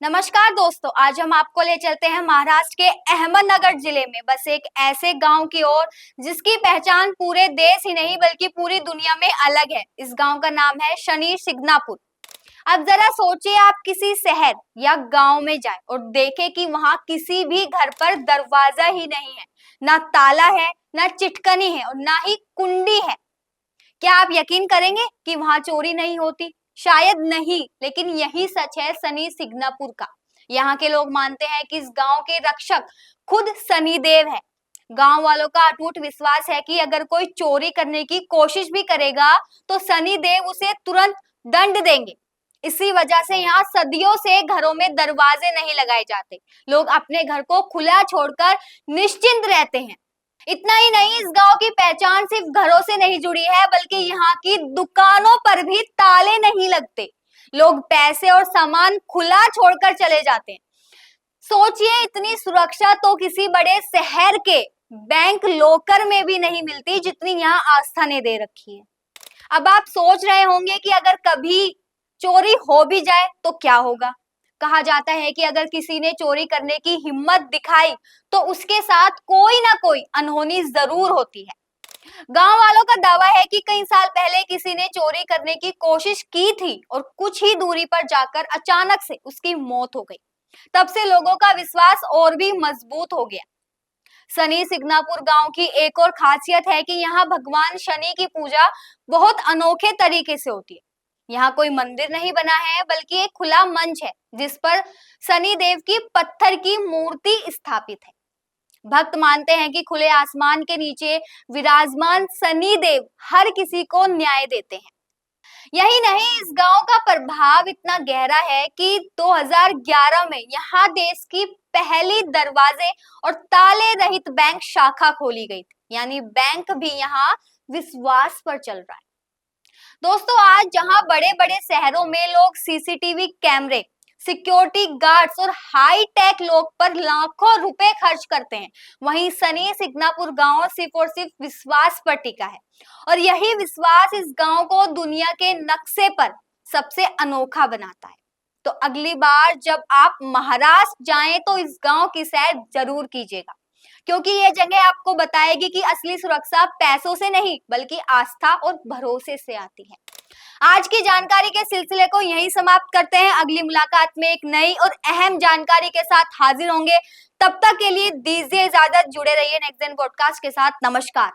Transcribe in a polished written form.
नमस्कार दोस्तों, आज हम आपको ले चलते हैं महाराष्ट्र के अहमदनगर जिले में बस एक ऐसे गांव की ओर जिसकी पहचान पूरे देश ही नहीं बल्कि पूरी दुनिया में अलग है। इस गांव का नाम है शनि सिग्नापुर। अब जरा सोचिए, आप किसी शहर या गांव में जाएं और देखें कि वहां किसी भी घर पर दरवाजा ही नहीं है, ना ताला है, ना चिटकनी है और ना ही कुंडी है। क्या आप यकीन करेंगे कि वहां चोरी नहीं होती? शायद नहीं, लेकिन यही सच है शनि सिग्नापुर का। यहाँ के लोग मानते हैं कि इस गांव के रक्षक खुद शनि देव है। गांव वालों का अटूट विश्वास है कि अगर कोई चोरी करने की कोशिश भी करेगा तो शनि देव उसे तुरंत दंड देंगे। इसी वजह से यहाँ सदियों से घरों में दरवाजे नहीं लगाए जाते। लोग अपने घर को खुला छोड़कर निश्चिंत रहते हैं। इतना ही नहीं, इस गांव की पहचान सिर्फ घरों से नहीं जुड़ी है बल्कि यहाँ की दुकानों पर भी ताले नहीं लगते। लोग पैसे और सामान खुला छोड़कर चले जाते हैं। सोचिए, इतनी सुरक्षा तो किसी बड़े शहर के बैंक लॉकर में भी नहीं मिलती जितनी यहाँ आस्था ने दे रखी है। अब आप सोच रहे होंगे कि अगर कभी चोरी हो भी जाए तो क्या होगा। कहा जाता है कि अगर किसी ने चोरी करने की हिम्मत दिखाई तो उसके साथ कोई ना कोई अनहोनी जरूर होती है। गांव वालों का दावा है कि कई साल पहले किसी ने चोरी करने की कोशिश की थी और कुछ ही दूरी पर जाकर अचानक से उसकी मौत हो गई। तब से लोगों का विश्वास और भी मजबूत हो गया। शनि सिग्नापुर गांव की एक और खासियत है कि यहाँ भगवान शनि की पूजा बहुत अनोखे तरीके से होती है। यहाँ कोई मंदिर नहीं बना है बल्कि एक खुला मंच है जिस पर शनि देव की पत्थर की मूर्ति स्थापित है। भक्त मानते हैं कि खुले आसमान के नीचे विराजमान शनि देव हर किसी को न्याय देते हैं। यही नहीं, इस गांव का प्रभाव इतना गहरा है कि 2011 में यहाँ देश की पहली दरवाजे और ताले रहित बैंक शाखा खोली गई थी। यानी बैंक भी यहाँ विश्वास पर चल रहा है। दोस्तों, आज जहां बड़े बड़े शहरों में लोग सीसीटीवी कैमरे, सिक्योरिटी गार्ड्स और हाई टेक लोग पर लाखों रुपए खर्च करते हैं, वहीं शनि सिग्नापुर गांव सिर्फ और सिर्फ विश्वास पर टिका है। और यही विश्वास इस गांव को दुनिया के नक्शे पर सबसे अनोखा बनाता है। तो अगली बार जब आप महाराष्ट्र जाएं तो इस गांव की सैर जरूर कीजिएगा, क्योंकि ये जगह आपको बताएगी कि असली सुरक्षा पैसों से नहीं बल्कि आस्था और भरोसे से आती है। आज की जानकारी के सिलसिले को यहीं समाप्त करते हैं। अगली मुलाकात में एक नई और अहम जानकारी के साथ हाजिर होंगे। तब तक के लिए दीजिए इजाजत। जुड़े रहिए नेक्स्ट जेन पॉडकास्ट के साथ। नमस्कार।